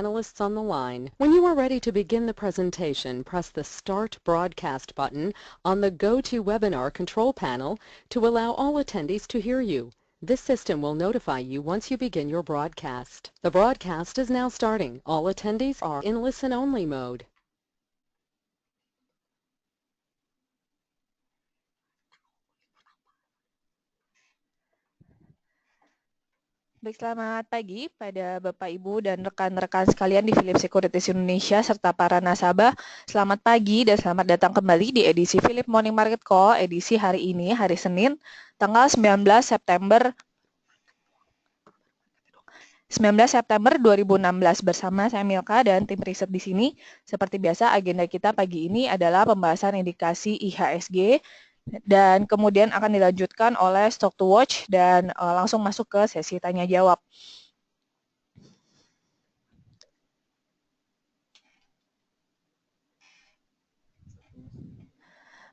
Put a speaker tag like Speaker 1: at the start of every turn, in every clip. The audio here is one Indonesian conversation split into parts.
Speaker 1: Analysts on the line. When you are ready to begin the presentation, press the Start Broadcast button on the GoToWebinar control panel to allow all attendees to hear you. This system will notify you once you begin your broadcast. The broadcast is now starting. All attendees are in listen-only mode.
Speaker 2: Baik, selamat pagi pada Bapak, Ibu, dan rekan-rekan sekalian di Philips Securities Indonesia serta para nasabah. Selamat pagi dan selamat datang kembali di edisi Philips Morning Market Call edisi hari ini, hari Senin, tanggal 19 September 2016 bersama saya Milka dan tim riset di sini. Seperti biasa, agenda kita pagi ini adalah pembahasan indikasi IHSG dan kemudian akan dilanjutkan oleh Stock to Watch dan langsung masuk ke sesi tanya jawab.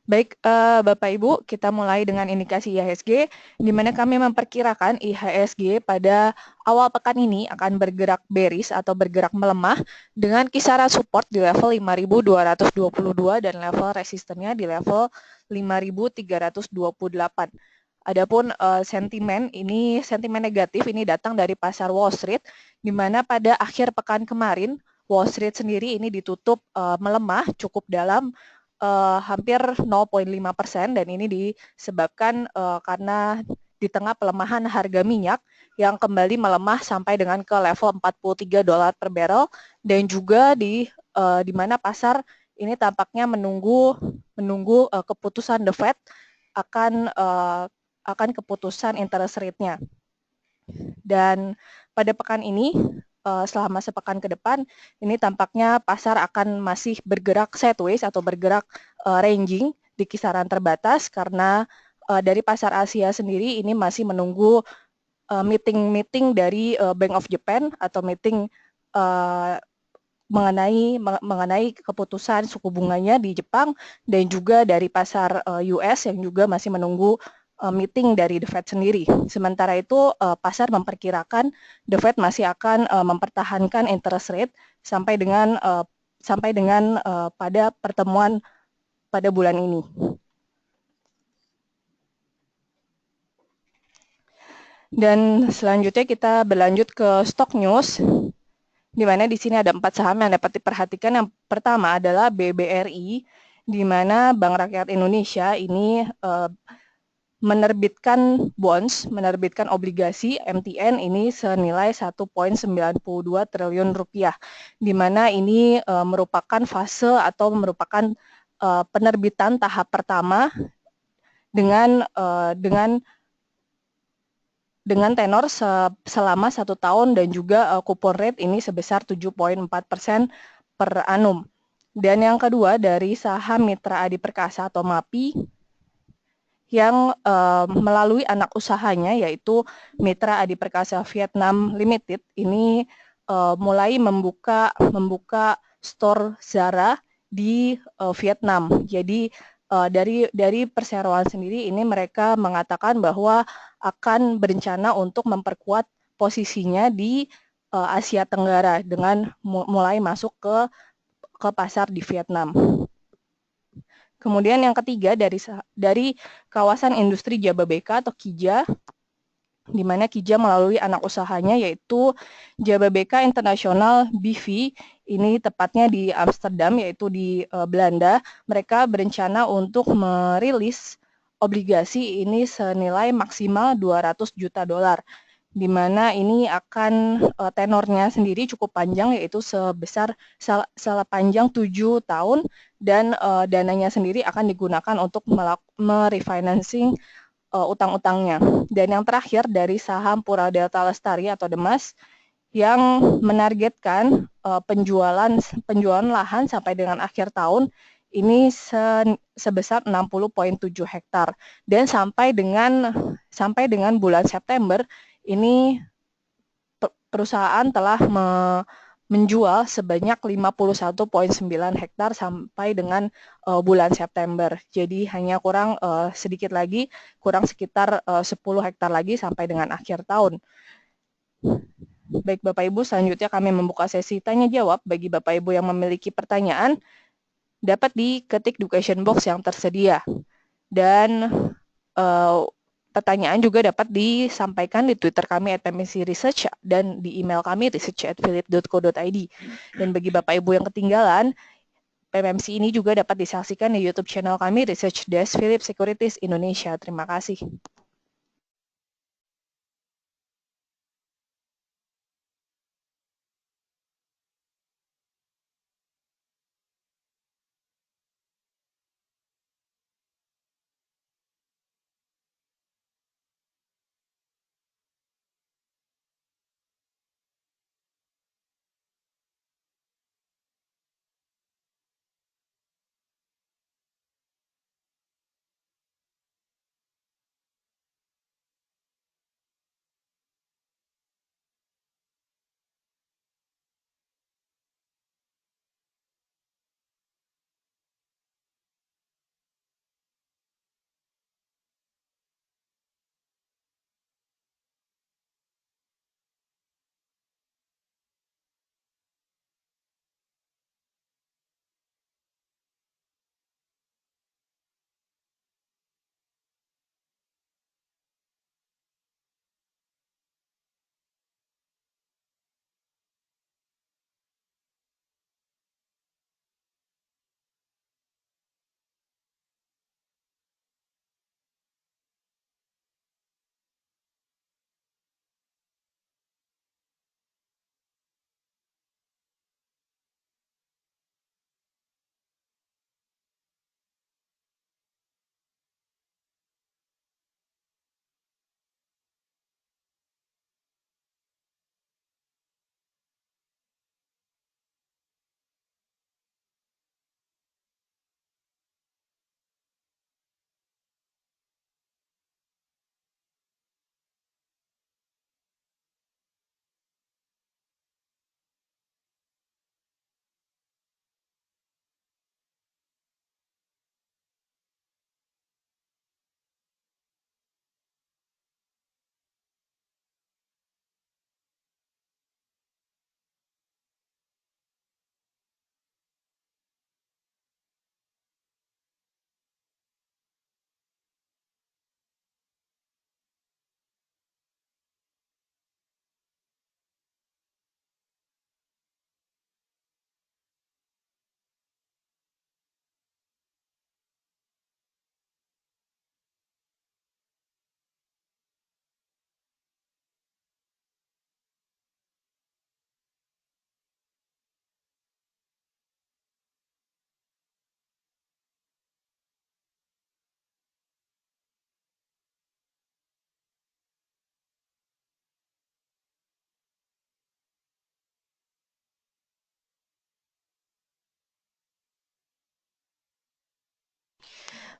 Speaker 2: Baik, Bapak Ibu, kita mulai dengan indikasi IHSG, di mana kami memperkirakan IHSG pada awal pekan ini akan bergerak bearish atau bergerak melemah dengan kisaran support di level 5.222 dan level resistennya di level 5.328. Adapun sentimen negatif ini datang dari pasar Wall Street, di mana pada akhir pekan kemarin Wall Street sendiri ini ditutup melemah cukup dalam hampir 0,5% dan ini disebabkan karena di tengah pelemahan harga minyak yang kembali melemah sampai dengan ke level $43 per barrel dan juga di mana pasar ini tampaknya menunggu keputusan The Fed akan keputusan interest rate-nya. Dan pada pekan ini selama sepekan ke depan, ini tampaknya pasar akan masih bergerak sideways atau bergerak ranging di kisaran terbatas karena dari pasar Asia sendiri ini masih menunggu meeting dari Bank of Japan atau meeting mengenai keputusan suku bunganya di Jepang dan juga dari pasar US yang juga masih menunggu meeting dari The Fed sendiri. Sementara itu pasar memperkirakan The Fed masih akan mempertahankan interest rate sampai dengan pada pertemuan pada bulan ini. Dan selanjutnya kita berlanjut ke stock news, di mana di sini ada 4 saham yang dapat diperhatikan. Yang pertama adalah BBRI, di mana Bank Rakyat Indonesia ini menerbitkan obligasi MTN ini senilai 1,92 triliun rupiah, di mana ini merupakan fase atau merupakan penerbitan tahap pertama dengan tenor selama 1 tahun dan juga kupon rate ini sebesar 7,4% per annum. Dan yang kedua dari saham Mitra Adi Perkasa atau MAPI yang melalui anak usahanya yaitu Mitra Adi Perkasa Vietnam Limited ini mulai membuka store Zara di Vietnam. Jadi dari perseroan sendiri ini mereka mengatakan bahwa akan berencana untuk memperkuat posisinya di Asia Tenggara dengan mulai masuk ke pasar di Vietnam. Kemudian yang ketiga dari kawasan industri Jababeka atau KIJA, di mana KIJA melalui anak usahanya yaitu Jababeka International BV, ini tepatnya di Amsterdam yaitu di Belanda. Mereka berencana untuk merilis obligasi ini senilai maksimal $200 juta, di mana ini akan tenornya sendiri cukup panjang yaitu sebesar sepanjang 7 tahun dan dananya sendiri akan digunakan untuk merefinancing utang-utangnya. Dan yang terakhir dari saham Pura Delta Lestari atau Demas yang menargetkan penjualan lahan sampai dengan akhir tahun ini sebesar 60,7 hektar dan sampai dengan bulan September ini perusahaan telah menjual sebanyak 51,9 hektar sampai dengan bulan September. Jadi hanya kurang sekitar 10 hektar lagi sampai dengan akhir tahun. Baik Bapak Ibu, selanjutnya kami membuka sesi tanya jawab. Bagi Bapak Ibu yang memiliki pertanyaan, dapat diketik di question box yang tersedia. Dan pertanyaan juga dapat disampaikan di Twitter kami @PMC Research dan di email kami research@philip.co.id. Dan bagi Bapak Ibu yang ketinggalan, PMMC ini juga dapat disaksikan di YouTube channel kami Research Desk Philip Securities Indonesia. Terima kasih.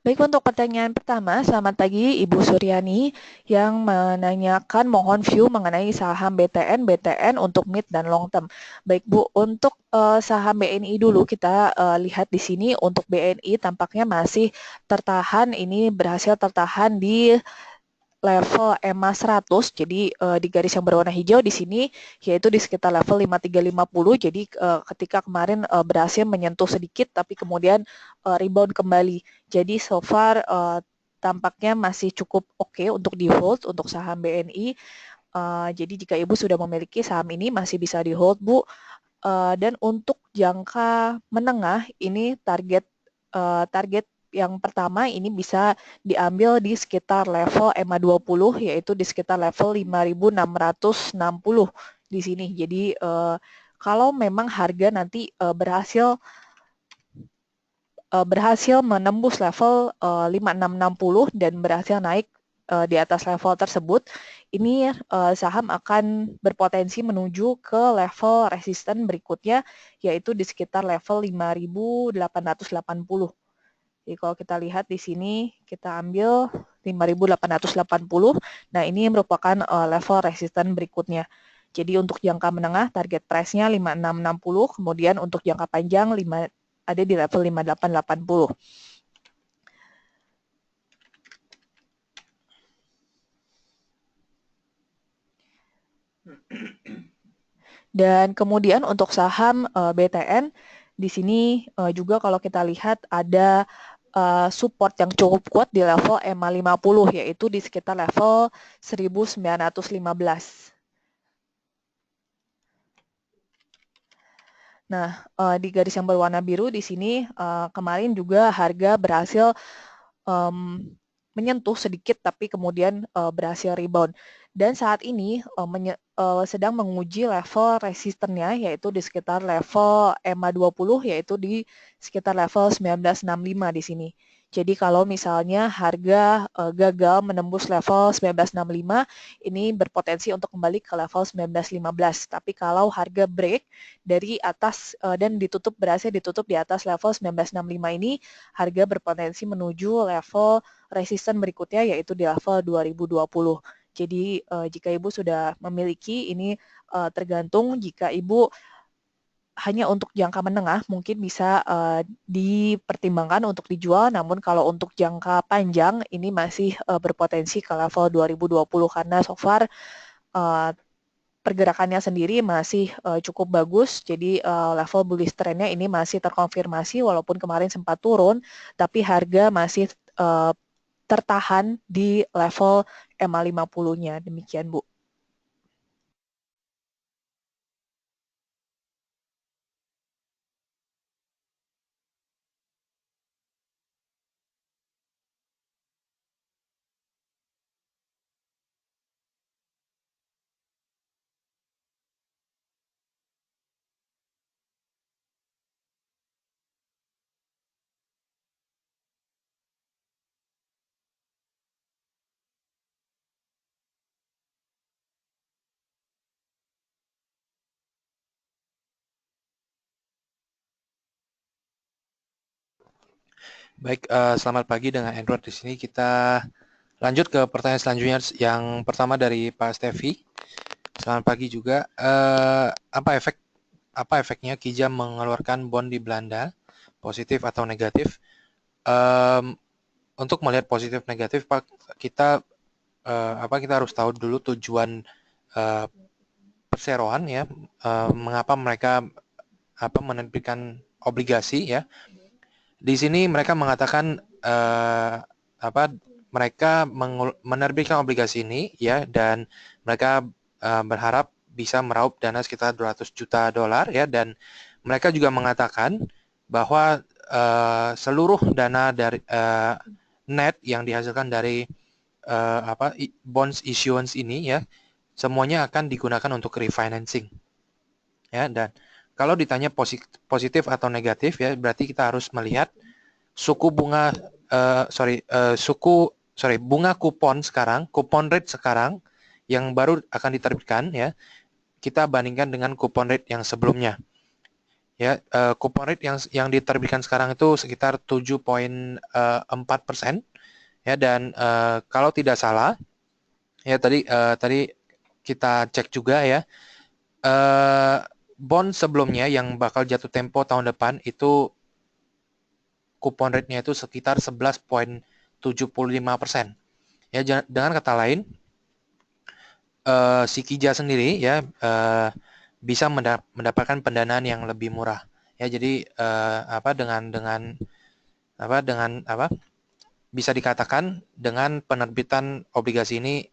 Speaker 2: Baik, untuk pertanyaan pertama, selamat pagi Ibu Suryani yang menanyakan mohon view mengenai saham BTN untuk mid dan long term. Baik Bu, untuk saham BNI dulu kita lihat di sini untuk BNI tampaknya masih tertahan, ini berhasil tertahan di level EMA 100, jadi di garis yang berwarna hijau di sini yaitu di sekitar level 5350. Jadi ketika kemarin berhasil menyentuh sedikit tapi kemudian rebound kembali. Jadi so far tampaknya masih cukup oke untuk di hold untuk saham BNI. Jadi jika Ibu sudah memiliki saham ini masih bisa di hold Bu. Dan untuk jangka menengah ini target yang pertama ini bisa diambil di sekitar level EMA 20 yaitu di sekitar level 5.660 di sini. Jadi kalau memang harga nanti berhasil menembus level 5660 dan berhasil naik di atas level tersebut, ini saham akan berpotensi menuju ke level resisten berikutnya yaitu di sekitar level 5.880. Jadi kalau kita lihat di sini, kita ambil 5.880. Nah, ini merupakan level resisten berikutnya. Jadi untuk jangka menengah, target price-nya 5660, kemudian untuk jangka panjang ada di level 5880. Dan kemudian untuk saham BTN, di sini juga kalau kita lihat ada support yang cukup kuat di level EMA 50, yaitu di sekitar level 1915. Nah, di garis yang berwarna biru di sini kemarin juga harga berhasil menyentuh sedikit, tapi kemudian berhasil rebound. Dan saat ini sedang menguji level resistennya, yaitu di sekitar level EMA 20, yaitu di sekitar level 1965 di sini. Jadi kalau misalnya harga gagal menembus level 1965, ini berpotensi untuk kembali ke level 1915. Tapi kalau harga break dari atas dan berhasil ditutup di atas level 1965 ini, harga berpotensi menuju level resisten berikutnya, yaitu di level 2020. Jadi jika Ibu sudah memiliki, ini tergantung. Jika Ibu hanya untuk jangka menengah, mungkin bisa dipertimbangkan untuk dijual, namun kalau untuk jangka panjang, ini masih berpotensi ke level 2020, karena so far pergerakannya sendiri masih cukup bagus. Jadi level bullish trendnya ini masih terkonfirmasi, walaupun kemarin sempat turun, tapi harga masih tertahan di level EMA 50-nya. Demikian, Bu.
Speaker 3: Baik, selamat pagi dengan Edward di sini. Kita lanjut ke pertanyaan selanjutnya. Yang pertama dari Pak Stevi. Selamat pagi juga. Apa efeknya Kijang mengeluarkan bond di Belanda, positif atau negatif? Untuk melihat positif negatif, Pak, kita harus tahu dulu tujuan perseroan ya. Mengapa mereka menerbitkan obligasi ya? Di sini mereka mengatakan mereka menerbitkan obligasi ini ya, dan mereka berharap bisa meraup dana sekitar 200 juta dolar ya, dan mereka juga mengatakan bahwa seluruh dana dari net yang dihasilkan dari bonds issuance ini ya, semuanya akan digunakan untuk refinancing ya. Dan kalau ditanya positif atau negatif ya, berarti kita harus melihat bunga kupon rate sekarang yang baru akan diterbitkan ya, kita bandingkan dengan kupon rate yang sebelumnya. Ya, kupon rate yang diterbitkan sekarang itu sekitar 7,4% ya, dan kalau tidak salah ya, tadi kita cek juga ya, bond sebelumnya yang bakal jatuh tempo tahun depan itu kupon rate-nya itu sekitar 11,75%. Ya, dengan kata lain, si Kija sendiri ya bisa mendapatkan pendanaan yang lebih murah. Ya, jadi bisa dikatakan dengan penerbitan obligasi ini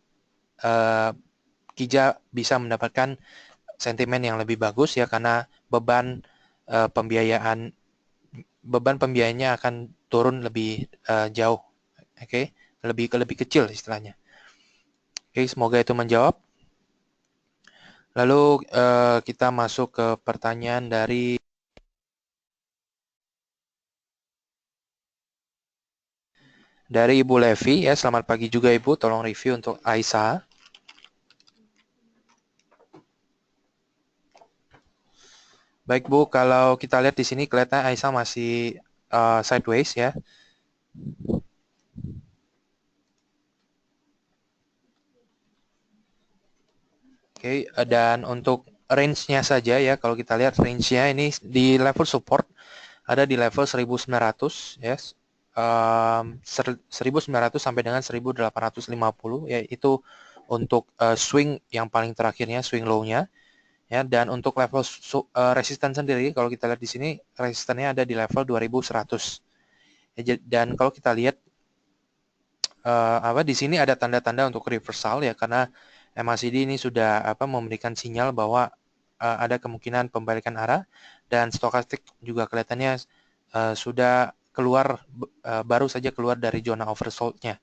Speaker 3: Kija bisa mendapatkan sentimen yang lebih bagus ya, karena beban pembiayaannya akan turun lebih jauh, oke, lebih kecil istilahnya. Oke, semoga itu menjawab. Lalu kita masuk ke pertanyaan dari Ibu Levi ya. Selamat pagi juga Ibu, tolong review untuk Aisyah. Baik Bu, kalau kita lihat di sini kelihatan Aisyah masih sideways ya. Oke, dan untuk range-nya saja ya, kalau kita lihat range-nya ini di level support ada di level 1900 ya. 1900 sampai dengan 1850 ya, itu untuk swing yang paling terakhirnya, swing low-nya ya. Dan untuk level resisten sendiri, kalau kita lihat di sini resistannya ada di level 2100. Ya, dan kalau kita lihat di sini ada tanda-tanda untuk reversal ya, karena MACD ini sudah memberikan sinyal bahwa ada kemungkinan pembalikan arah, dan stokastik juga kelihatannya sudah keluar, baru saja keluar dari zona oversold-nya.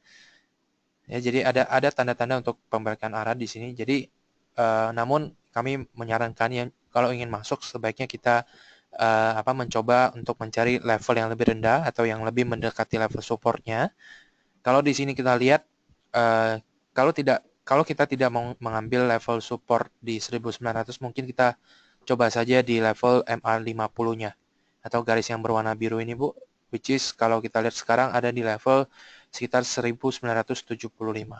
Speaker 3: Ya, jadi ada tanda-tanda untuk pembalikan arah di sini. Jadi namun kami menyarankan yang kalau ingin masuk sebaiknya kita mencoba untuk mencari level yang lebih rendah atau yang lebih mendekati level supportnya. Kalau di sini kita lihat kalau kita tidak mau mengambil level support di 1900, mungkin kita coba saja di level MA50-nya atau garis yang berwarna biru ini, Bu, which is kalau kita lihat sekarang ada di level sekitar 1975.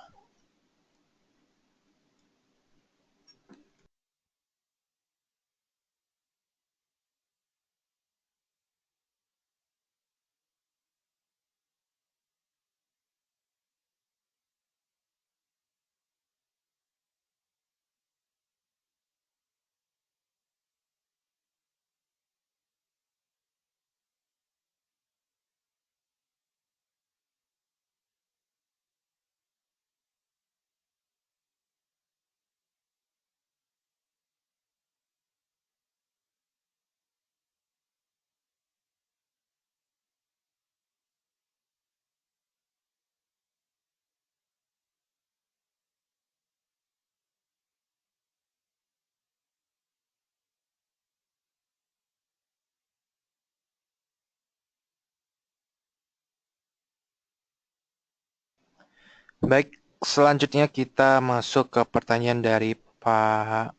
Speaker 3: Baik, selanjutnya kita masuk ke pertanyaan dari Pak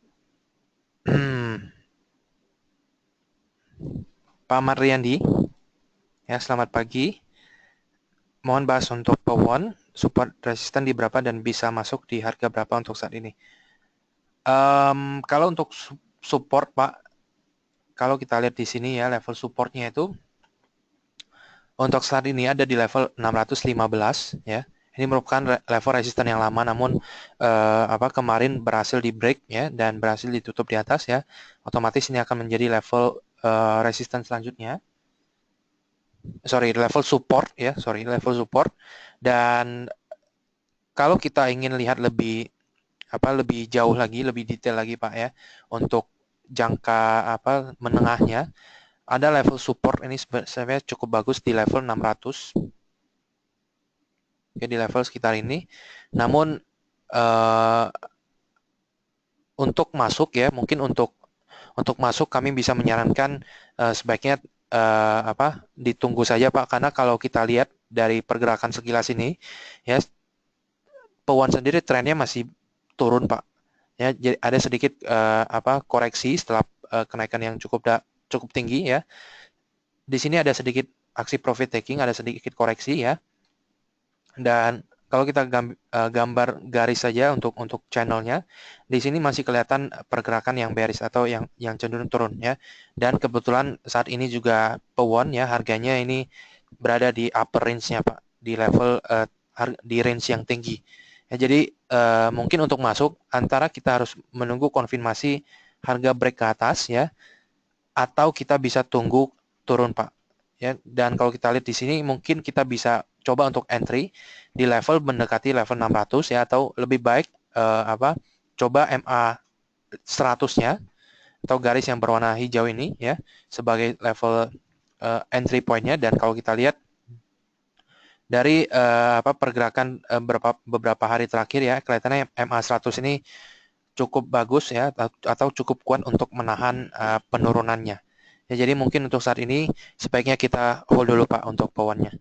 Speaker 3: Pak Mariandi. Ya, selamat pagi. Mohon bahas untuk pewon, support resisten di berapa dan bisa masuk di harga berapa untuk saat ini. Kalau untuk support, Pak, kalau kita lihat di sini ya, level supportnya itu untuk saat ini ada di level 615 ya. Ini merupakan level resisten yang lama, namun kemarin berhasil di break ya dan berhasil ditutup di atas ya. Otomatis ini akan menjadi level resisten selanjutnya. Level support ya, level support. Dan kalau kita ingin lihat lebih jauh lagi, lebih detail lagi, Pak ya, untuk jangka menengahnya, ada level support ini sebenarnya cukup bagus di level 600. Oke, di level sekitar ini. Namun untuk masuk ya, mungkin untuk masuk kami bisa menyarankan sebaiknya ditunggu saja, Pak, karena kalau kita lihat dari pergerakan sekilas ini ya, pewon sendiri trennya masih turun, Pak. Ya, jadi ada sedikit koreksi setelah kenaikan yang cukup tinggi ya. Di sini ada sedikit aksi profit taking, ada sedikit koreksi ya. Dan kalau kita gambar garis saja untuk channelnya, di sini masih kelihatan pergerakan yang bearish atau yang cenderung turun ya. Dan kebetulan saat ini juga pewon ya, harganya ini berada di upper range-nya, Pak, di level di range yang tinggi. Ya, jadi mungkin untuk masuk antara kita harus menunggu konfirmasi harga break ke atas ya, atau kita bisa tunggu turun, Pak. Ya, dan kalau kita lihat di sini mungkin kita bisa coba untuk entry di level mendekati level 600 ya, atau lebih baik coba MA 100-nya atau garis yang berwarna hijau ini ya sebagai level entry point-nya. Dan kalau kita lihat dari pergerakan beberapa hari terakhir ya, kelihatannya MA 100 ini cukup bagus ya, atau cukup kuat untuk menahan penurunannya. Ya, jadi mungkin untuk saat ini sebaiknya kita hold dulu, Pak, untuk pewonnya.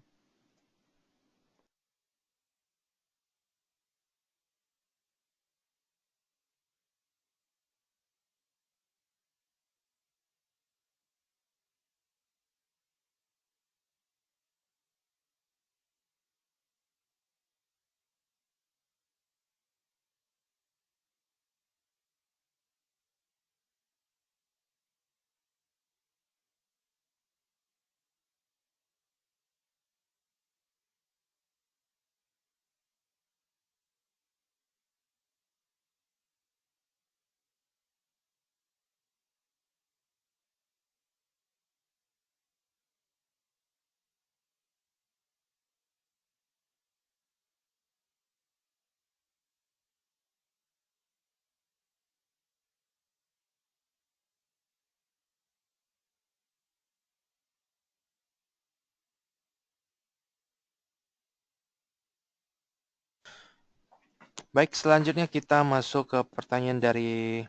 Speaker 3: Baik, selanjutnya kita masuk ke pertanyaan dari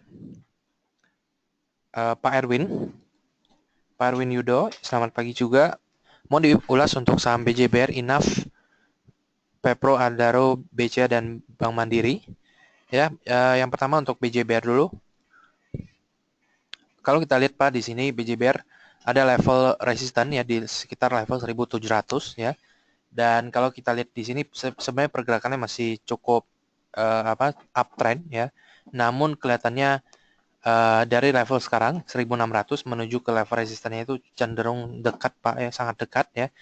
Speaker 3: Pak Erwin. Pak Erwin Yudo, selamat pagi juga. Mau diulas untuk saham BJBR, Inaf, Pepro, Adaro, BCA, dan Bank Mandiri. Ya, yang pertama untuk BJBR dulu. Kalau kita lihat Pak di sini BJBR ada level resisten ya di sekitar level 1700 ya. Dan kalau kita lihat di sini sebenarnya pergerakannya masih cukup uptrend ya. Namun kelihatannya dari level sekarang 1600 menuju ke level resistannya itu cenderung dekat Pak ya, sangat dekat ya.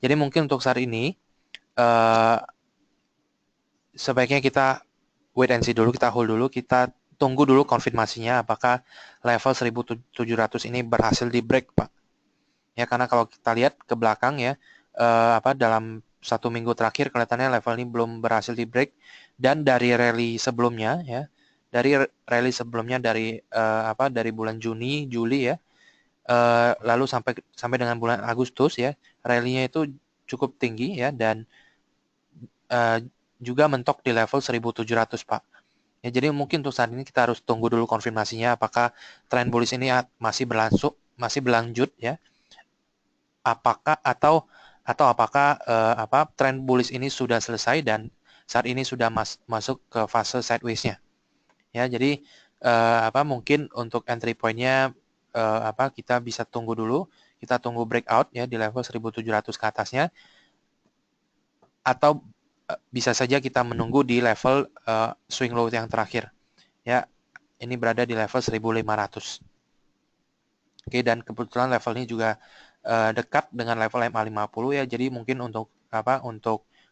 Speaker 3: Jadi mungkin untuk saat ini sebaiknya kita wait and see dulu, kita hold dulu, kita tunggu dulu konfirmasinya apakah level 1700 ini berhasil di break Pak. Ya karena kalau kita lihat ke belakang ya dalam 1 minggu terakhir kelihatannya level ini belum berhasil di break, dan dari rally sebelumnya ya, dari rally sebelumnya dari bulan Juni, Juli ya, lalu sampai dengan bulan Agustus ya, rally-nya itu cukup tinggi ya, dan uh, juga mentok di level 1700 Pak. Ya, jadi mungkin untuk saat ini kita harus tunggu dulu konfirmasinya apakah tren bullish ini masih berlanjut ya. Apakah apakah tren bullish ini sudah selesai dan saat ini sudah masuk ke fase sideways-nya. Ya, jadi mungkin untuk entry point-nya kita bisa tunggu dulu, kita tunggu breakout ya di level 1700 ke atasnya, atau bisa saja kita menunggu di level swing low yang terakhir. Ya, ini berada di level 1500. Oke, dan kebetulan level ini juga dekat dengan level MA50 ya. Jadi mungkin untuk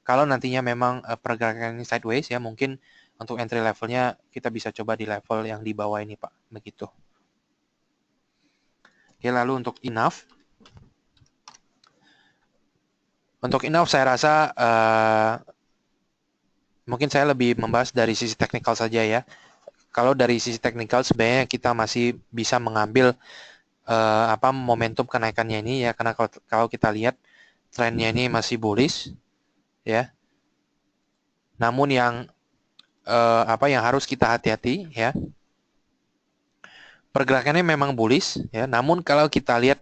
Speaker 3: kalau nantinya memang pergerakan ini sideways ya, mungkin untuk entry levelnya kita bisa coba di level yang di bawah ini Pak, begitu. Oke, lalu untuk enough. Untuk enough saya rasa mungkin saya lebih membahas dari sisi teknikal saja ya. Kalau dari sisi teknikal sebenarnya kita masih bisa mengambil momentum kenaikannya ini ya, karena kalau kita lihat trennya ini masih bullish ya. Namun yang yang harus kita hati-hati ya, pergerakannya memang bullish ya, namun kalau kita lihat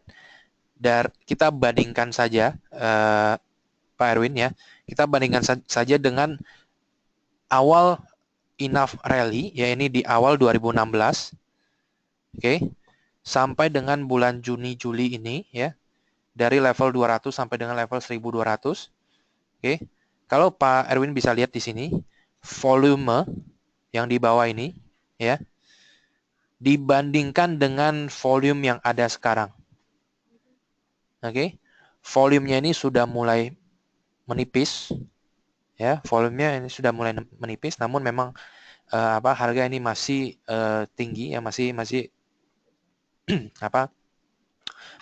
Speaker 3: kita bandingkan saja Pak Erwin ya, kita bandingkan saja dengan awal enough rally ya, ini di awal 2016. Oke. Sampai dengan bulan Juni Juli ini ya, dari level 200 sampai dengan level 1200. Oke. Kalau Pak Erwin bisa lihat di sini volume yang di bawah ini ya, dibandingkan dengan volume yang ada sekarang. Oke. Volumenya ini sudah mulai menipis ya, volumenya ini sudah mulai menipis, namun memang harga ini masih tinggi ya, masih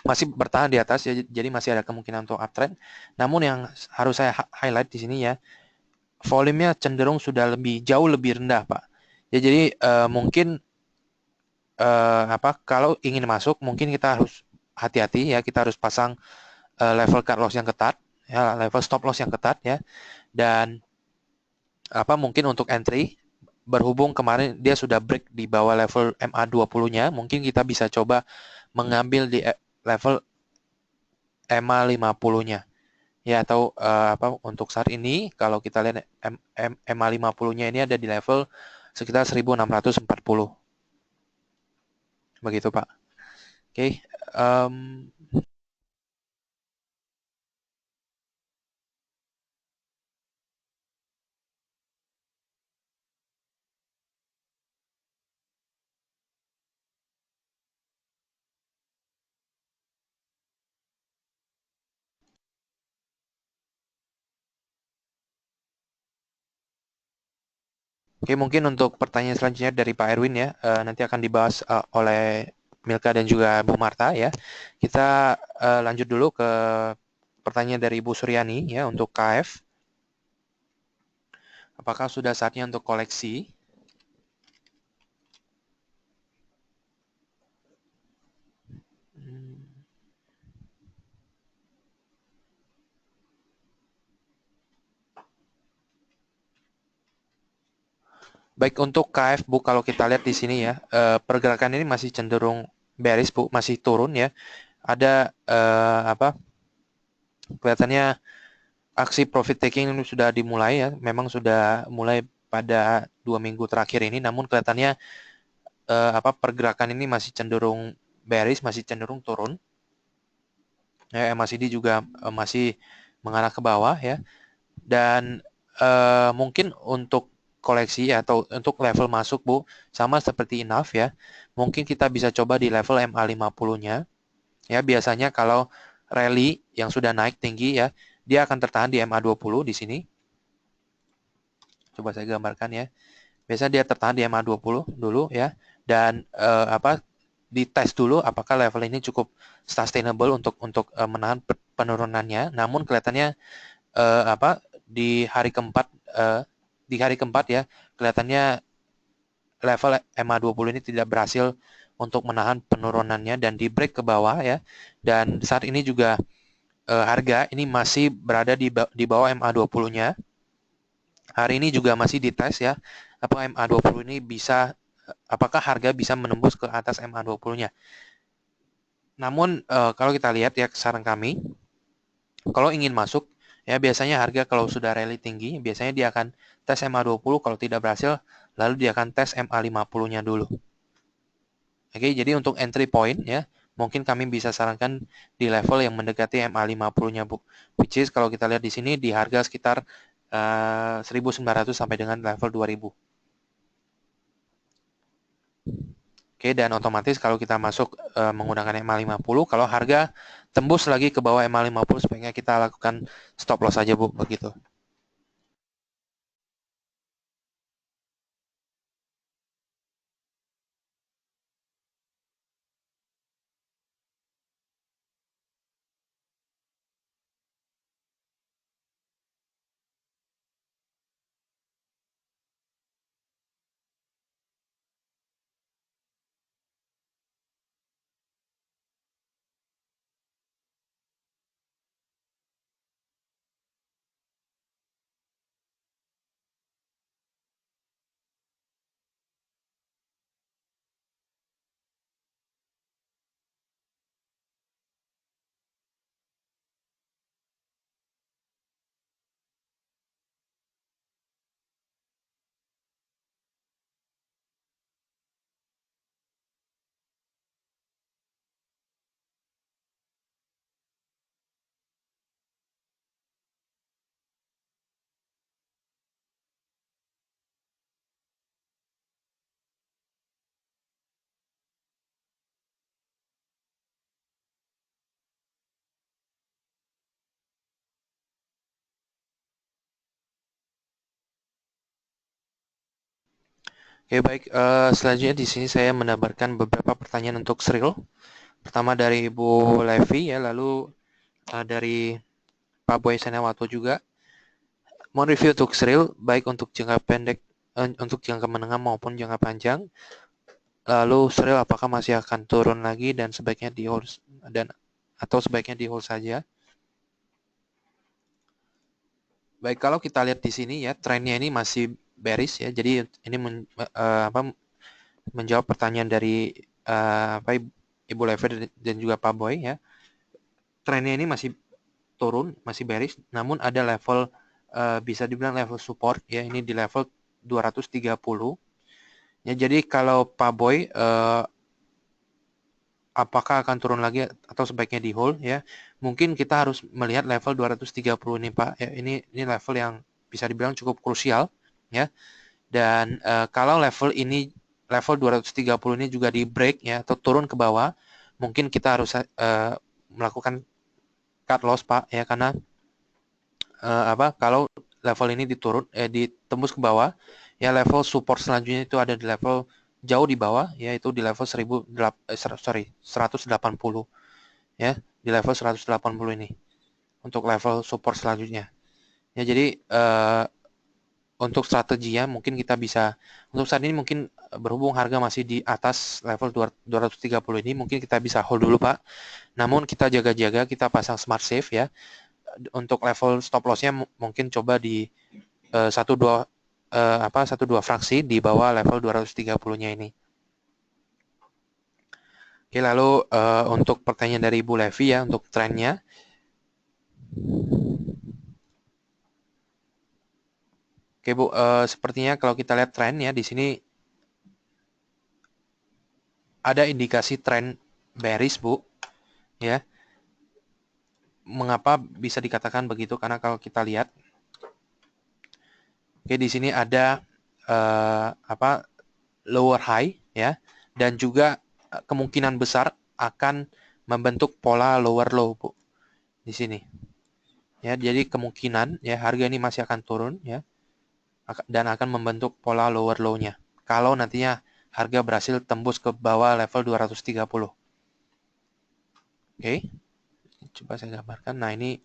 Speaker 3: masih bertahan di atas ya, jadi masih ada kemungkinan untuk uptrend. Namun yang harus saya highlight di sini ya, volumenya cenderung sudah jauh lebih rendah Pak. Ya, jadi mungkin kalau ingin masuk mungkin kita harus hati-hati ya, kita harus pasang level cut loss yang ketat ya, level stop loss yang ketat ya, dan mungkin untuk entry berhubung kemarin dia sudah break di bawah level MA20-nya, mungkin kita bisa coba mengambil di level MA50-nya. Ya, atau untuk saat ini kalau kita lihat MA50-nya ini ada di level sekitar 1640. Begitu, Pak. Oke, Oke, mungkin untuk pertanyaan selanjutnya dari Pak Erwin ya, nanti akan dibahas oleh Milka dan juga Bu Marta ya. Kita lanjut dulu ke pertanyaan dari Ibu Suryani ya untuk KF. Apakah sudah saatnya untuk koleksi? Baik untuk KF Bu, kalau kita lihat di sini ya, pergerakan ini masih cenderung bearish Bu, masih turun ya. Ada kelihatannya aksi profit taking ini sudah dimulai ya, memang sudah mulai pada 2 minggu terakhir ini, namun kelihatannya pergerakan ini masih cenderung bearish, masih cenderung turun. Ya, MACD juga masih mengarah ke bawah ya, dan mungkin untuk koleksi atau untuk level masuk Bu, sama seperti enough ya, mungkin kita bisa coba di level MA50-nya ya. Biasanya kalau rally yang sudah naik tinggi ya, dia akan tertahan di MA20 di sini. Coba saya gambarkan ya. Biasanya dia tertahan di MA20 dulu ya, dan dites dulu apakah level ini cukup sustainable untuk menahan penurunannya. Namun kelihatannya di hari keempat ya, kelihatannya level MA20 ini tidak berhasil untuk menahan penurunannya dan di break ke bawah ya. Dan saat ini juga harga ini masih berada di bawah MA20-nya. Hari ini juga masih dites ya, apakah MA20 ini apakah harga bisa menembus ke atas MA20-nya. Namun kalau kita lihat ya, saran kami, kalau ingin masuk ya, biasanya harga kalau sudah rally tinggi, biasanya dia akan tes MA20, kalau tidak berhasil, lalu dia akan tes MA50-nya dulu. Oke, jadi untuk entry point ya, mungkin kami bisa sarankan di level yang mendekati MA50-nya Bu. Which is kalau kita lihat di sini di harga sekitar 1.900 sampai dengan level 2.000. Oke, dan otomatis kalau kita masuk menggunakan MA50, kalau harga tembus lagi ke bawah MA50, sebaiknya kita lakukan stop loss saja Bu, begitu. Oke, baik. Selanjutnya di sini saya mendapatkan beberapa pertanyaan untuk Sril. Pertama dari Ibu Levi ya, lalu dari Pak Boy Senawato juga. Mau review untuk Sril, baik untuk jangka pendek, untuk jangka menengah maupun jangka panjang. Lalu Sril apakah masih akan turun lagi dan sebaiknya di hold atau sebaiknya di hold saja? Baik, kalau kita lihat di sini ya, trennya ini masih bearish ya. Jadi ini menjawab pertanyaan dari Ibu Levi dan juga Pak Boy ya. Trennya ini masih turun, masih bearish, namun ada level bisa dibilang level support ya, ini di level 230. Ya, jadi kalau Pak Boy apakah akan turun lagi atau sebaiknya di hold ya? Mungkin kita harus melihat level 230 ini Pak. Ya, ini level yang bisa dibilang cukup krusial ya. Dan kalau level 230 ini juga di break ya atau turun ke bawah, mungkin kita harus melakukan cut loss Pak ya, karena kalau level ini ditembus ke bawah ya, level support selanjutnya itu ada di level jauh di bawah, yaitu di level 180 ya, di level 180 ini untuk level support selanjutnya ya. Jadi untuk strateginya mungkin kita bisa, untuk saat ini mungkin berhubung harga masih di atas level 230 ini, mungkin kita bisa hold dulu Pak. Namun kita jaga-jaga, kita pasang smart save ya. Untuk level stop lossnya mungkin coba di 1-2 satu dua fraksi di bawah level 230-nya ini. Oke, lalu untuk pertanyaan dari Ibu Levi ya, untuk trennya. Oke Bu, sepertinya kalau kita lihat tren ya, di sini ada indikasi tren bearish Bu, ya. Mengapa bisa dikatakan begitu? Karena kalau kita lihat, oke di sini ada lower high ya, dan juga kemungkinan besar akan membentuk pola lower low Bu di sini. Ya, jadi kemungkinan ya harga ini masih akan turun ya, dan akan membentuk pola lower low-nya. Kalau nantinya harga berhasil tembus ke bawah level 230. Oke. Coba saya gambarkan. Nah, ini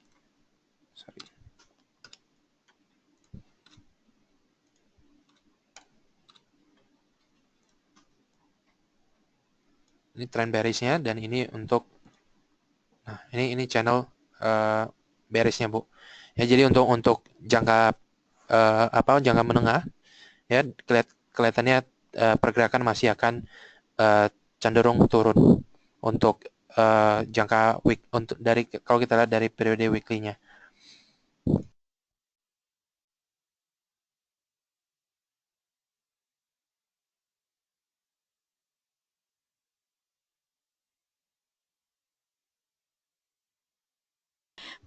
Speaker 3: sorry. Ini trend bearish-nya dan ini untuk ini channel bearish-nya, Bu. Ya, jadi untuk jangka jangka menengah ya kelihatannya pergerakan masih akan cenderung turun untuk jangka week untuk kalau kita lihat dari periode weekly-nya.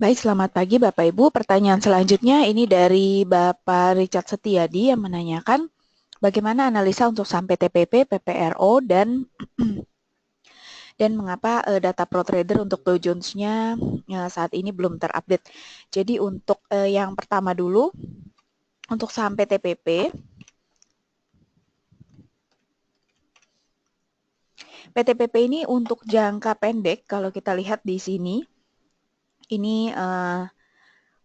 Speaker 4: Baik, selamat pagi Bapak Ibu. Pertanyaan selanjutnya ini dari Bapak Richard Setiadi yang menanyakan bagaimana analisa untuk saham PTPP, PPRO, dan mengapa data ProTrader untuk Dow Jones-nya saat ini belum terupdate. Jadi untuk yang pertama dulu, untuk saham PTPP, PTPP ini untuk jangka pendek, kalau kita lihat di sini, ini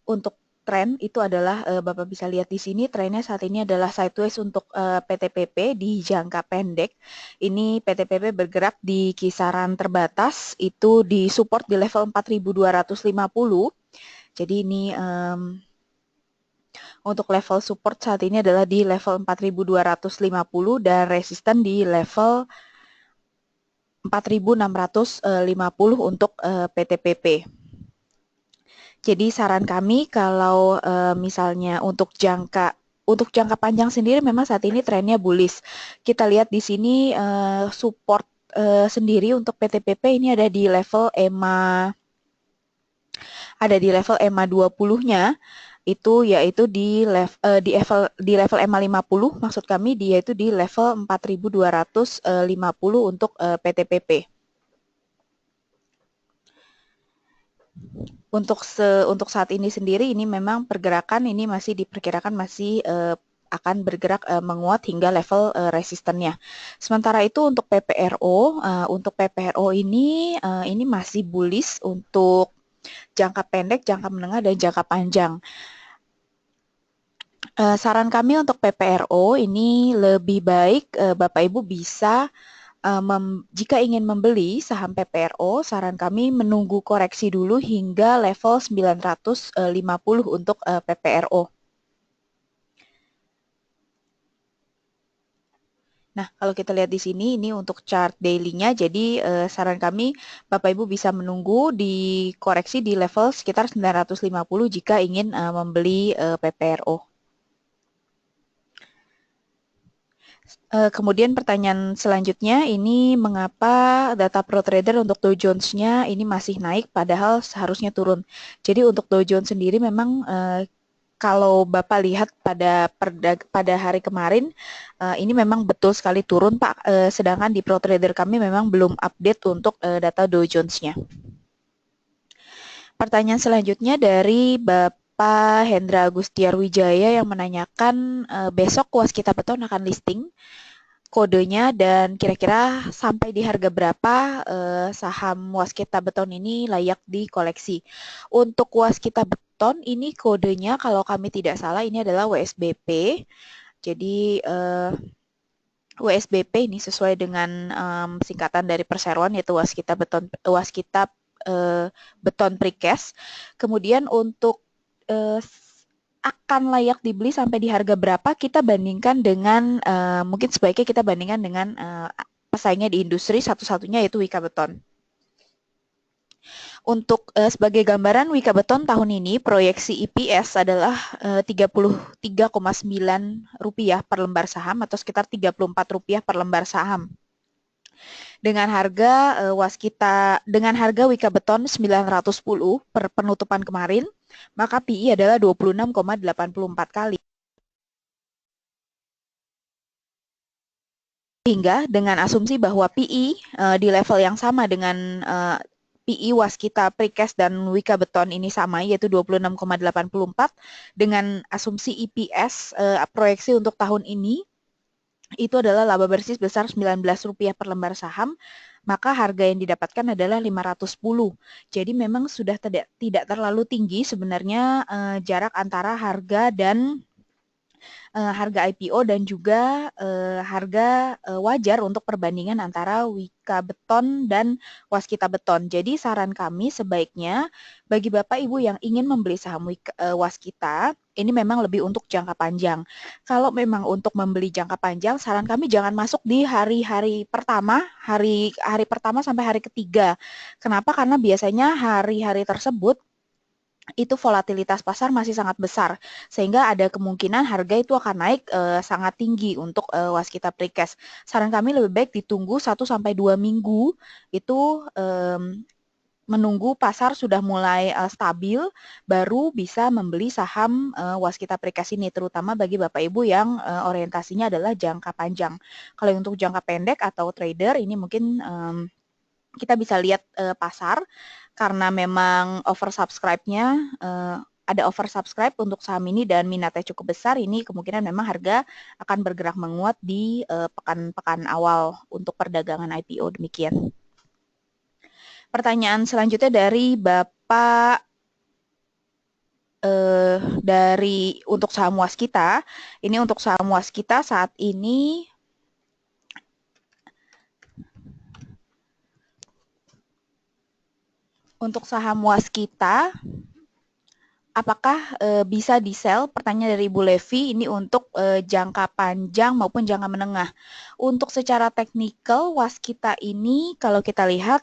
Speaker 4: untuk tren itu adalah Bapak bisa lihat di sini trennya saat ini adalah sideways untuk PTPP di jangka pendek. Ini PTPP bergerak di kisaran terbatas itu di support di level 4.250. Jadi ini untuk level support saat ini adalah di level 4.250 dan resisten di level 4.650 untuk PTPP. Jadi saran kami kalau misalnya untuk jangka panjang sendiri memang saat ini trennya bullish. Kita lihat di sini support sendiri untuk PTPP ini ada di level EMA 20-nya itu yaitu di level EMA 50, maksud kami dia itu di level 4.250 untuk PTPP. Untuk saat ini sendiri ini memang pergerakan ini masih diperkirakan masih akan bergerak menguat hingga level resistennya. Sementara itu untuk PPRO, ini masih bullish untuk jangka pendek, jangka menengah dan jangka panjang. Saran kami untuk PPRO ini lebih baik Bapak Ibu bisa jika ingin membeli saham PPRO, saran kami menunggu koreksi dulu hingga level 950 untuk PPRO. Nah, kalau kita lihat di sini, ini untuk chart daily-nya, jadi saran kami Bapak Ibu bisa menunggu di koreksi di level sekitar 950 jika ingin membeli PPRO. Kemudian pertanyaan selanjutnya ini mengapa data ProTrader untuk Dow Jones-nya ini masih naik padahal seharusnya turun. Jadi untuk Dow Jones sendiri memang kalau Bapak lihat pada hari kemarin ini memang betul sekali turun Pak, sedangkan di ProTrader kami memang belum update untuk data Dow Jones-nya. Pertanyaan selanjutnya dari Bapak Hendra Agustiarwijaya yang menanyakan besok Waskita Beton akan listing kodenya dan kira-kira sampai di harga berapa saham Waskita Beton ini layak dikoleksi. Untuk Waskita Beton ini kodenya kalau kami tidak salah ini adalah WSBP. Jadi WSBP ini sesuai dengan singkatan dari perseroan yaitu Waskita Beton Precast. Kemudian untuk akan layak dibeli sampai di harga berapa, kita bandingkan dengan mungkin sebaiknya kita bandingkan dengan pesaingnya di industri, satu-satunya yaitu Wika Beton. Untuk sebagai gambaran Wika Beton tahun ini proyeksi EPS adalah Rp33,9 per lembar saham atau sekitar Rp34 per lembar saham. Dengan harga dengan harga Wika Beton 910 per penutupan kemarin, maka PI adalah 26,84 kali. Sehingga dengan asumsi bahwa PI di level yang sama dengan PI Waskita Precast dan Wika Beton ini sama, yaitu 26,84, dengan asumsi EPS proyeksi untuk tahun ini itu adalah laba bersih sebesar Rp19 per lembar saham, maka harga yang didapatkan adalah 510. Jadi memang sudah tidak terlalu tinggi sebenarnya jarak antara harga dan harga IPO dan juga harga wajar untuk perbandingan antara Wika Beton dan Waskita Beton. Jadi saran kami sebaiknya bagi Bapak Ibu yang ingin membeli saham Waskita, ini memang lebih untuk jangka panjang. Kalau memang untuk membeli jangka panjang, saran kami jangan masuk di hari-hari pertama, hari pertama sampai hari ketiga. Kenapa? Karena biasanya hari-hari tersebut itu volatilitas pasar masih sangat besar, sehingga ada kemungkinan harga itu akan naik sangat tinggi untuk Waskita Precast. Saran kami lebih baik ditunggu 1-2 minggu, itu menunggu pasar sudah mulai stabil, baru bisa membeli saham Waskita Precast ini, terutama bagi Bapak Ibu yang orientasinya adalah jangka panjang. Kalau untuk jangka pendek atau trader, ini mungkin kita bisa lihat pasar, karena memang oversubscribe-nya ada oversubscribe untuk saham ini dan minatnya cukup besar, ini kemungkinan memang harga akan bergerak menguat di pekan-pekan awal untuk perdagangan IPO. Demikian. Pertanyaan selanjutnya dari Bapak untuk saham Waskita. Ini untuk saham Waskita saat ini untuk saham Waskita, apakah bisa di-sell? Pertanyaan dari Ibu Levi, ini untuk jangka panjang maupun jangka menengah. Untuk secara teknikal, Waskita ini kalau kita lihat,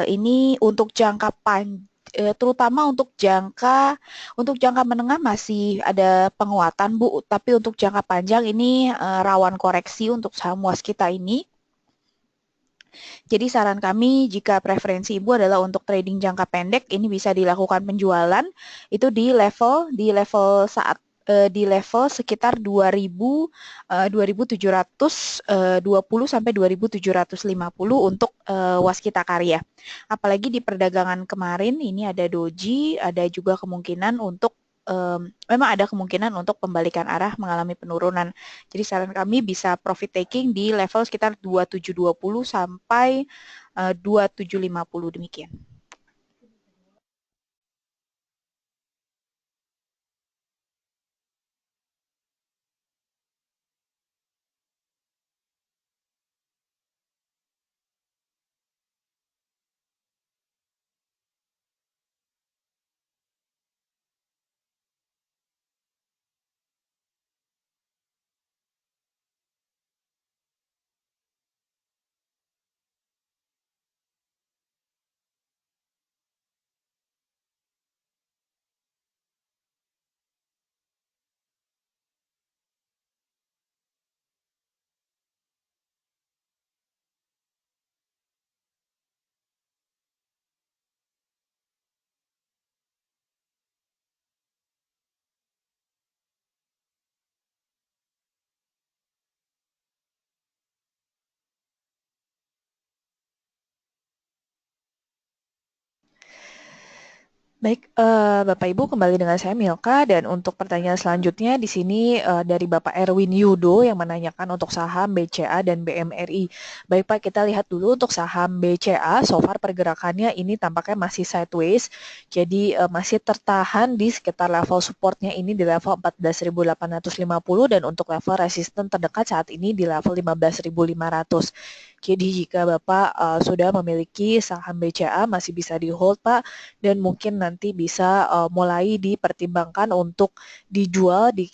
Speaker 4: ini untuk jangka panjang, terutama untuk jangka menengah masih ada penguatan, Bu. Tapi untuk jangka panjang ini rawan koreksi untuk saham Waskita ini. Jadi saran kami jika preferensi Ibu adalah untuk trading jangka pendek, ini bisa dilakukan penjualan itu di level sekitar 2.720 sampai 2.750 untuk Waskita Karya. Apalagi di perdagangan kemarin ini ada doji, ada juga kemungkinan untuk memang ada kemungkinan untuk pembalikan arah mengalami penurunan. Jadi saran kami bisa profit taking di level sekitar 2720 sampai 2750, demikian. Baik, Bapak Ibu, kembali dengan saya Milka, dan untuk pertanyaan selanjutnya di sini dari Bapak Erwin Yudo yang menanyakan untuk saham BCA dan BMRI. Baik Pak, kita lihat dulu untuk saham BCA, so far pergerakannya ini tampaknya masih sideways, jadi masih tertahan di sekitar level supportnya ini di level 14.850 dan untuk level resisten terdekat saat ini di level 15.500. Jadi jika Bapak sudah memiliki saham BCA masih bisa di hold Pak, dan mungkin nanti
Speaker 2: nanti bisa mulai dipertimbangkan untuk dijual di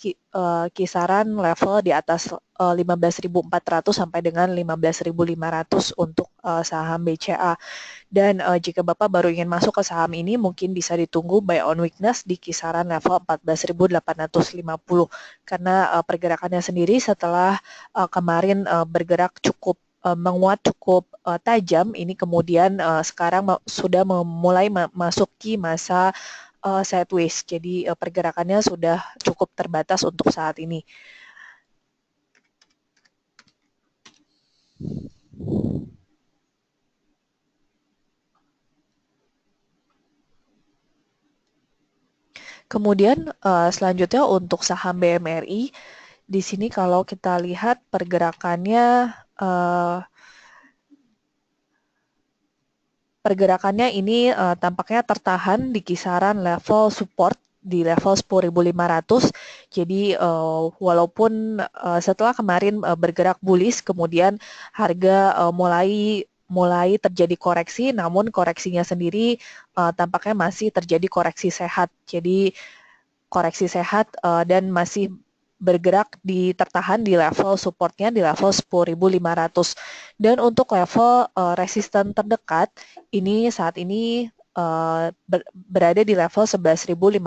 Speaker 2: kisaran level di atas 15.400 sampai dengan 15.500 untuk saham BCA. Dan jika Bapak baru ingin masuk ke saham ini, mungkin bisa ditunggu buy on weakness di kisaran level 14.850 karena pergerakannya sendiri setelah kemarin bergerak cukup menguat cukup tajam, ini kemudian sekarang sudah mulai memasuki masa sideways, jadi pergerakannya sudah cukup terbatas untuk saat ini. Kemudian selanjutnya untuk saham BMRI, di sini kalau kita lihat pergerakannya ini tampaknya tertahan di kisaran level support di level 10.500. Jadi walaupun setelah kemarin bergerak bullish, kemudian harga mulai terjadi koreksi, namun koreksinya sendiri tampaknya masih terjadi koreksi sehat. Jadi koreksi sehat dan masih bergerak tertahan di level supportnya di level 10.500. Dan untuk level resisten terdekat ini saat ini berada di level 11.550.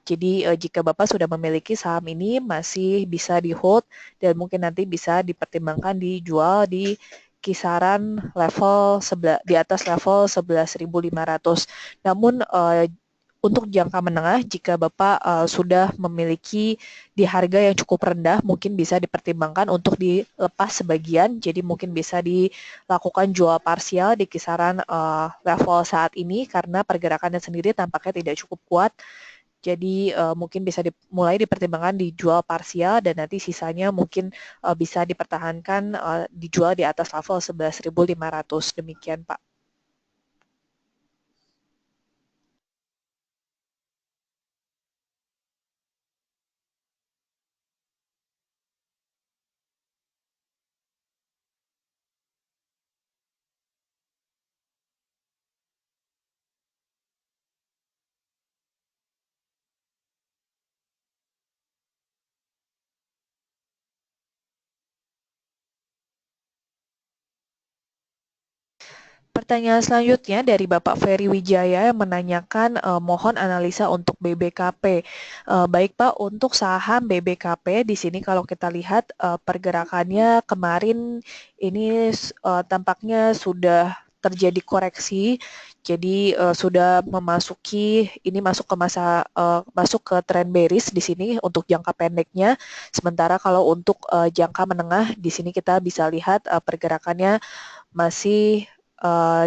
Speaker 2: Jadi jika Bapak sudah memiliki saham ini masih bisa di hold dan mungkin nanti bisa dipertimbangkan dijual di kisaran level di atas level 11.500. Namun untuk jangka menengah, jika Bapak sudah memiliki di harga yang cukup rendah, mungkin bisa dipertimbangkan untuk dilepas sebagian. Jadi mungkin bisa dilakukan jual parsial di kisaran level saat ini karena pergerakannya sendiri tampaknya tidak cukup kuat. Jadi mungkin bisa mulai dipertimbangkan dijual parsial dan nanti sisanya mungkin bisa dipertahankan dijual di atas level 11.500. Demikian, Pak. Pertanyaan selanjutnya dari Bapak Ferry Wijaya yang menanyakan mohon analisa untuk BBKP. Baik Pak, untuk saham BBKP di sini kalau kita lihat pergerakannya kemarin ini tampaknya sudah terjadi koreksi. Jadi sudah masuk ke masa masuk ke trend bearish di sini untuk jangka pendeknya. Sementara kalau untuk jangka menengah di sini kita bisa lihat pergerakannya masih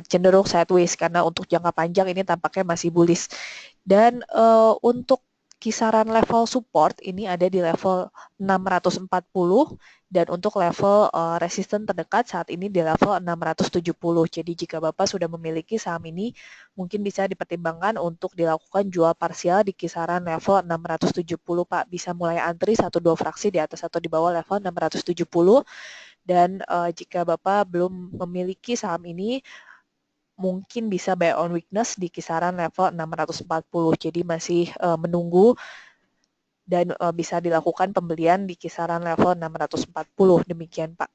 Speaker 2: cenderung sideways karena untuk jangka panjang ini tampaknya masih bullish. Dan untuk kisaran level support ini ada di level 640 dan untuk level resisten terdekat saat ini di level 670. Jadi jika Bapak sudah memiliki saham ini mungkin bisa dipertimbangkan untuk dilakukan jual parsial di kisaran level 670 Pak. Bisa mulai antri 1-2 fraksi di atas atau di bawah level 670. Dan jika Bapak belum memiliki saham ini, mungkin bisa buy on weakness di kisaran level 640. Jadi masih menunggu dan bisa dilakukan pembelian di kisaran level 640. Demikian, Pak.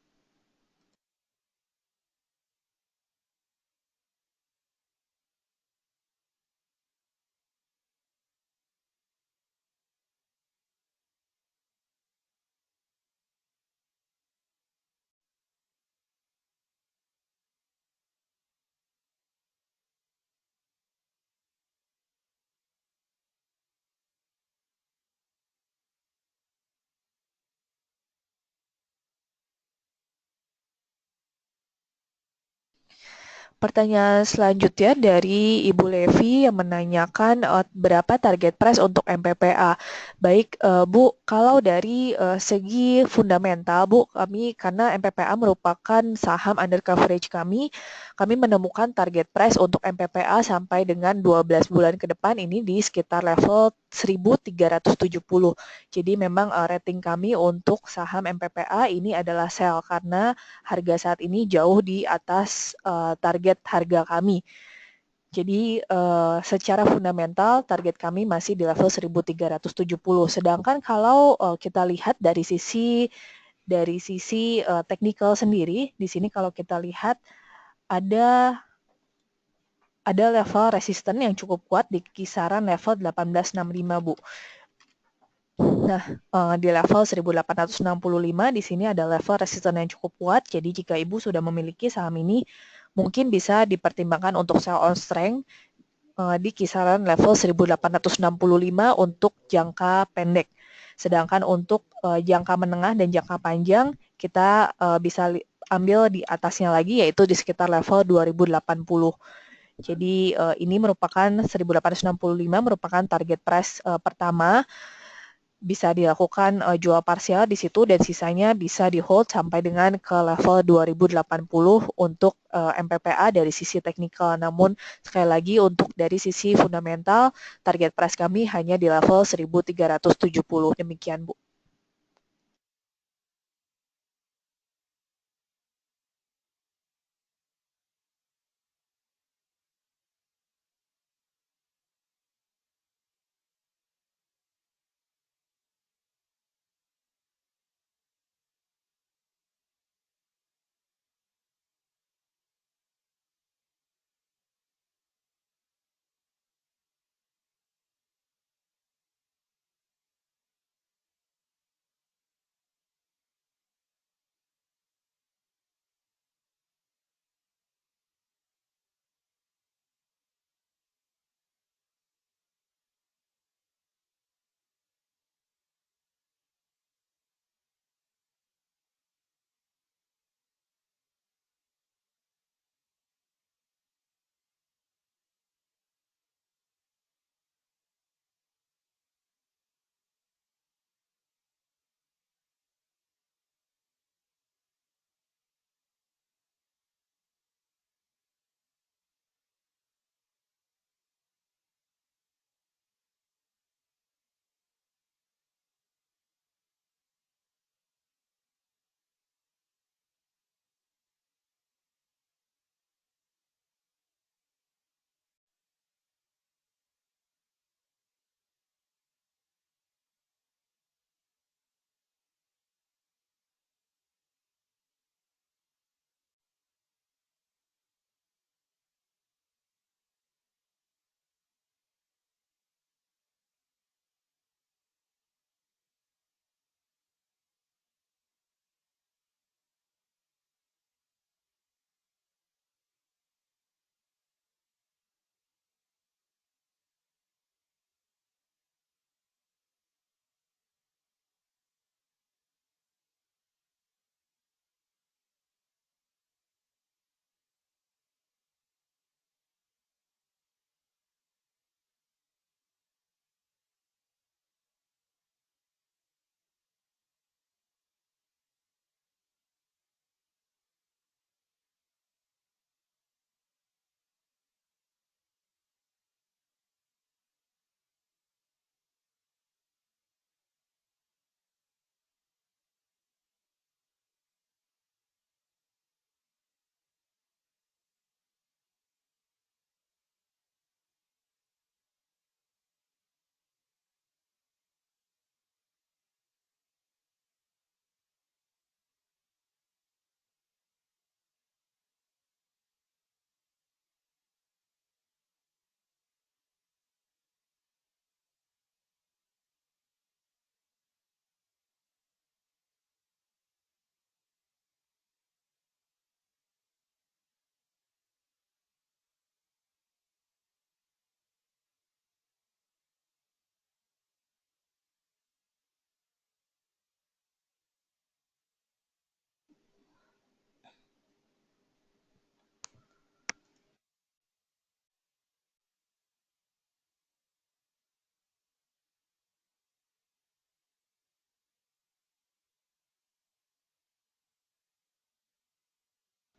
Speaker 2: Pertanyaan selanjutnya dari Ibu Levi yang menanyakan berapa target price untuk MPPA. Baik Bu, kalau dari segi fundamental Bu, karena MPPA merupakan saham under coverage kami menemukan target price untuk MPPA sampai dengan 12 bulan ke depan ini di sekitar level 1370. Jadi memang rating kami untuk saham MPPA ini adalah sell karena harga saat ini jauh di atas target harga kami. Jadi secara fundamental target kami masih di level 1370. Sedangkan kalau kita lihat dari sisi technical sendiri, di sini kalau kita lihat ada level resisten yang cukup kuat di kisaran level 1865, Bu. Nah, di level 1865 di sini ada level resisten yang cukup kuat. Jadi jika Ibu sudah memiliki saham ini, mungkin bisa dipertimbangkan untuk sell on strength di kisaran level 1865 untuk jangka pendek. Sedangkan untuk jangka menengah dan jangka panjang, kita bisa ambil di atasnya lagi, yaitu di sekitar level 2080. Jadi ini merupakan 1865 merupakan target price pertama. Bisa dilakukan jual parsial di situ dan sisanya bisa di hold sampai dengan ke level 2080 untuk MPPA dari sisi teknikal. Namun sekali lagi untuk dari sisi fundamental target price kami hanya di level 1370. Demikian, Bu.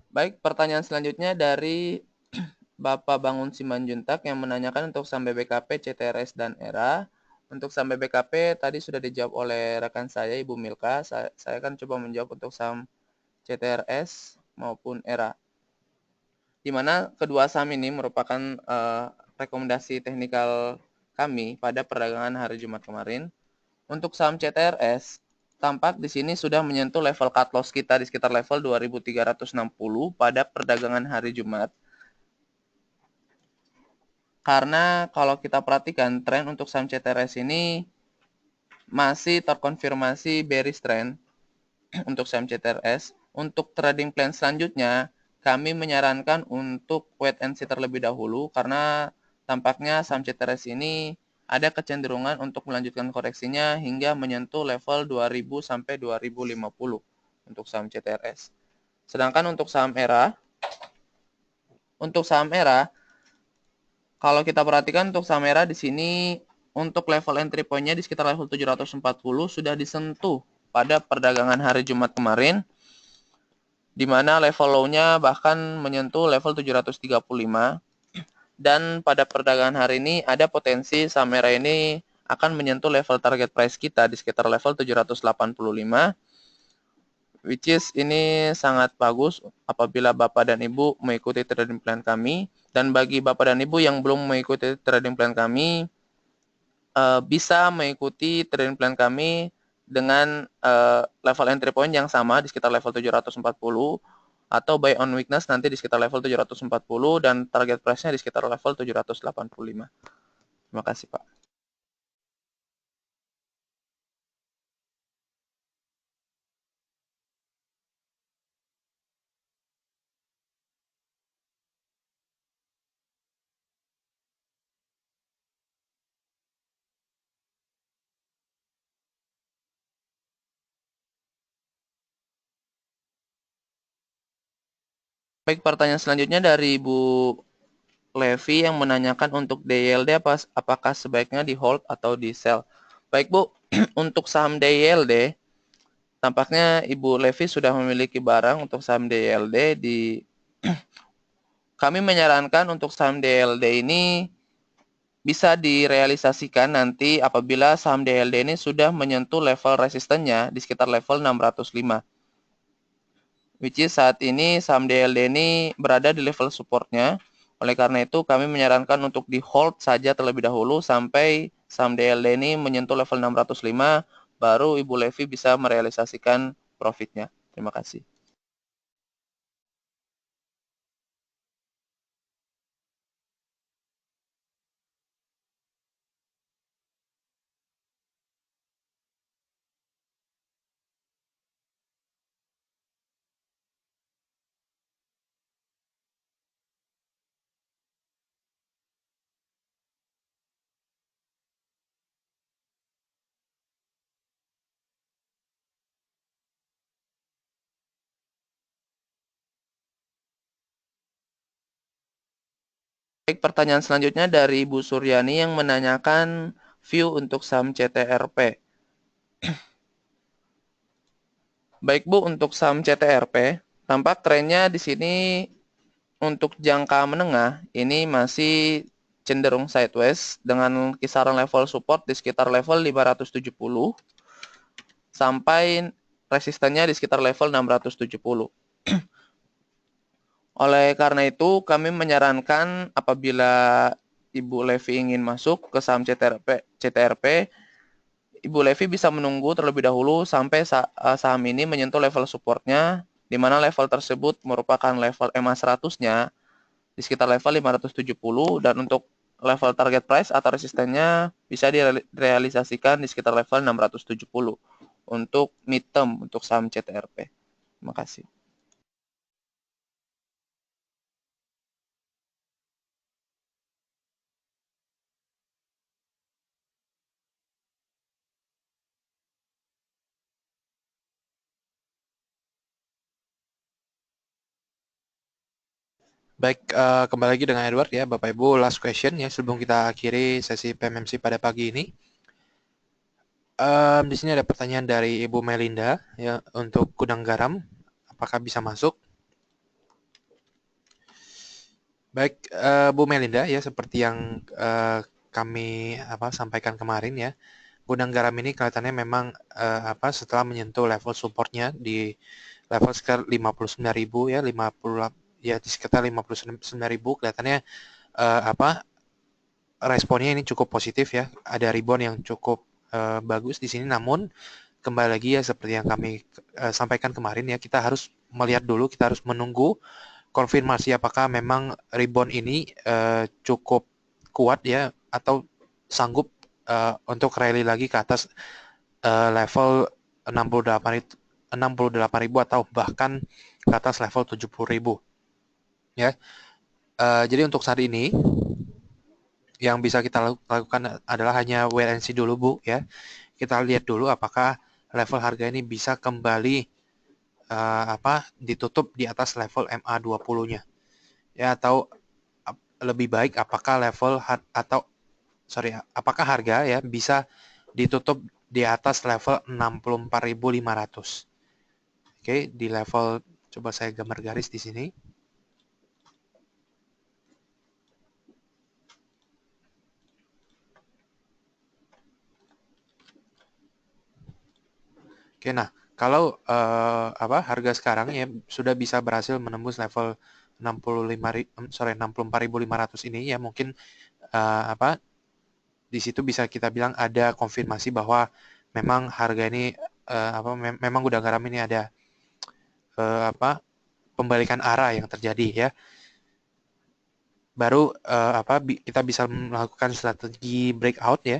Speaker 5: Baik, pertanyaan selanjutnya dari Bapak Bangun Simanjuntak yang menanyakan untuk saham BBKP, CTRS, dan ERA. Untuk saham BBKP tadi sudah dijawab oleh rekan saya, Ibu Milka. Saya akan coba menjawab untuk saham CTRS maupun ERA. di mana kedua saham ini merupakan rekomendasi teknikal kami pada perdagangan hari Jumat kemarin. Untuk saham CTRS, tampak di sini sudah menyentuh level cut loss kita di sekitar level 2360 pada perdagangan hari Jumat. Karena kalau kita perhatikan tren untuk saham CTRS ini masih terkonfirmasi bearish trend untuk saham CTRS. Untuk trading plan selanjutnya, kami menyarankan untuk wait and see terlebih dahulu karena tampaknya saham CTRS ini ada kecenderungan untuk melanjutkan koreksinya hingga menyentuh level 2000 sampai 2050 untuk saham CTRS. Sedangkan untuk saham ERA, kalau kita perhatikan untuk saham ERA di sini untuk level entry point-nya di sekitar level 740 sudah disentuh pada perdagangan hari Jumat kemarin, di mana level low-nya bahkan menyentuh level 735. Dan pada perdagangan hari ini ada potensi saham ERA ini akan menyentuh level target price kita di sekitar level 785, which is ini sangat bagus apabila Bapak dan Ibu mengikuti trading plan kami. Dan bagi Bapak dan Ibu yang belum mengikuti trading plan kami, bisa mengikuti trading plan kami dengan level entry point yang sama di sekitar level 740 atau buy on weakness nanti di sekitar level 740 dan target price-nya di sekitar level 785. Terima kasih, Pak. Baik, pertanyaan selanjutnya dari Ibu Levi yang menanyakan untuk DYLD apakah sebaiknya di hold atau di sell. Baik Bu, untuk saham DYLD, tampaknya Ibu Levi sudah memiliki barang untuk saham DYLD. Kami menyarankan untuk saham DYLD ini bisa direalisasikan nanti apabila saham DYLD ini sudah menyentuh level resistennya di sekitar level 605. Which is saat ini saham DYLD ini berada di level supportnya. Oleh karena itu kami menyarankan untuk di hold saja terlebih dahulu sampai saham DYLD ini menyentuh level 605, baru Ibu Levi bisa merealisasikan profitnya. Terima kasih. Baik, pertanyaan selanjutnya dari Ibu Suryani yang menanyakan view untuk saham CTRP. Baik Bu, untuk saham CTRP, tampak trennya di sini untuk jangka menengah ini masih cenderung sideways dengan kisaran level support di sekitar level 570 sampai resistennya di sekitar level 670. Oleh karena itu, kami menyarankan apabila Ibu Levi ingin masuk ke saham CTRP, Ibu Levi bisa menunggu terlebih dahulu sampai saham ini menyentuh level supportnya, di mana level tersebut merupakan level EMA 100-nya di sekitar level 570, dan untuk level target price atau resistennya bisa direalisasikan di sekitar level 670 untuk mid term untuk saham CTRP. Terima kasih.
Speaker 3: Baik, kembali lagi dengan Edward ya, Bapak Ibu, last question ya sebelum kita akhiri sesi PMMC pada pagi ini. Di sini ada pertanyaan dari Ibu Melinda ya untuk gudang garam, apakah bisa masuk? Baik, Bu Melinda ya, seperti yang kami sampaikan kemarin ya, gudang garam ini kelihatannya memang setelah menyentuh level supportnya di level sekitar 59.000 ya, ya di sekitar 59.000. Kelihatannya responnya ini cukup positif ya. Ada rebound yang cukup bagus di sini, namun kembali lagi ya seperti yang kami sampaikan kemarin ya, kita harus melihat dulu, kita harus menunggu konfirmasi apakah memang rebound ini cukup kuat ya, atau sanggup untuk rally lagi ke atas level 68.000 atau bahkan ke atas level 70.000 ya. Jadi untuk saat ini yang bisa kita lakukan adalah hanya wait and see dulu Bu ya. Kita lihat dulu apakah level harga ini bisa kembali ditutup di atas level MA20-nya. Ya, atau lebih baik apakah apakah harga ya bisa ditutup di atas level 64.500. Oke, di level, coba saya gambar garis di sini. Oke, nah kalau harga sekarang ya sudah bisa berhasil menembus level 64.500 ini ya, mungkin di situ bisa kita bilang ada konfirmasi bahwa memang harga ini memang gudang garam ini ada pembalikan arah yang terjadi ya. Baru kita bisa melakukan strategi breakout ya,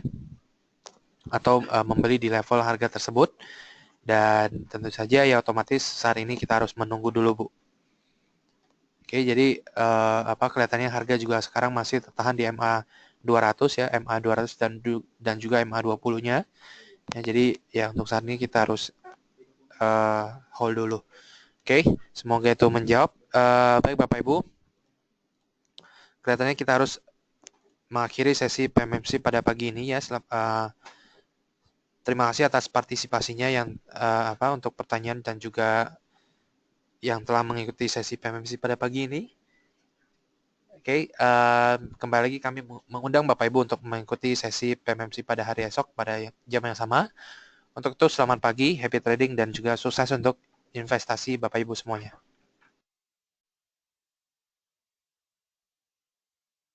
Speaker 3: atau membeli di level harga tersebut. Dan tentu saja ya otomatis saat ini kita harus menunggu dulu Bu. Oke, jadi kelihatannya harga juga sekarang masih tertahan di MA200 ya, MA200 dan juga MA20-nya. Ya, jadi ya untuk saat ini kita harus hold dulu. Oke, semoga itu menjawab. Baik Bapak Ibu, kelihatannya kita harus mengakhiri sesi PMMC pada pagi ini ya. Terima kasih atas partisipasinya yang untuk pertanyaan dan juga yang telah mengikuti sesi PMMC pada pagi ini. Oke, kembali lagi kami mengundang Bapak Ibu untuk mengikuti sesi PMMC pada hari esok pada jam yang sama. Untuk itu selamat pagi, happy trading dan juga sukses untuk investasi Bapak Ibu semuanya.